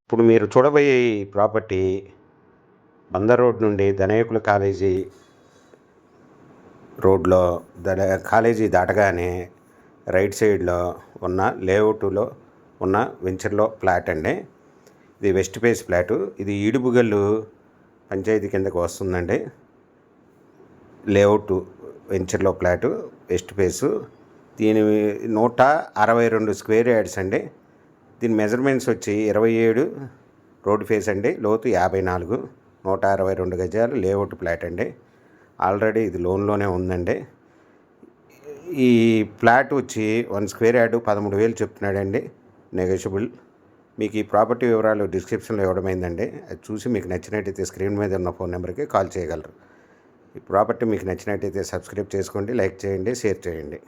ఇప్పుడు మీరు చూడబోయే ఈ ప్రాపర్టీ బందర్ రోడ్ నుండి ధనయకుల కాలేజీ రోడ్లో కాలేజీ దాటగానే రైట్ సైడ్లో ఉన్న లేఅవుట్లో ఉన్న వెంచర్లో ఫ్లాట్ అండి. ఇది వెస్ట్ ఫేస్ ఫ్లాటు. ఇది ఈడుపుగల్లు పంచాయతీ కిందకు వస్తుందండి. లేఅవుట్ వెంచర్లో ఫ్లాటు వెస్ట్ ఫేసు. దీని 162 స్క్వేర్ యార్డ్స్ అండి. దీని మెజర్మెంట్స్ వచ్చి 27 రోడ్ ఫేస్ అండి. లోతు 54, 162 గజాలు లేఅవుట్ ఫ్లాట్ అండి. ఆల్రెడీ ఇది లోన్లోనే ఉందండి. ఈ ఫ్లాట్ వచ్చి 1 స్క్వేర్ యార్డు 13,000 చెప్తున్నాడండి, నెగోషియబుల్. మీకు ఈ ప్రాపర్టీ వివరాలు డిస్క్రిప్షన్లో ఇవ్వడమైందండి. అది చూసి మీకు నచ్చినట్టయితే స్క్రీన్ మీద ఉన్న ఫోన్ నెంబర్కి కాల్ చేయగలరు. ఈ ప్రాపర్టీ మీకు నచ్చినట్టయితే సబ్స్క్రైబ్ చేసుకోండి, లైక్ చేయండి, షేర్ చేయండి.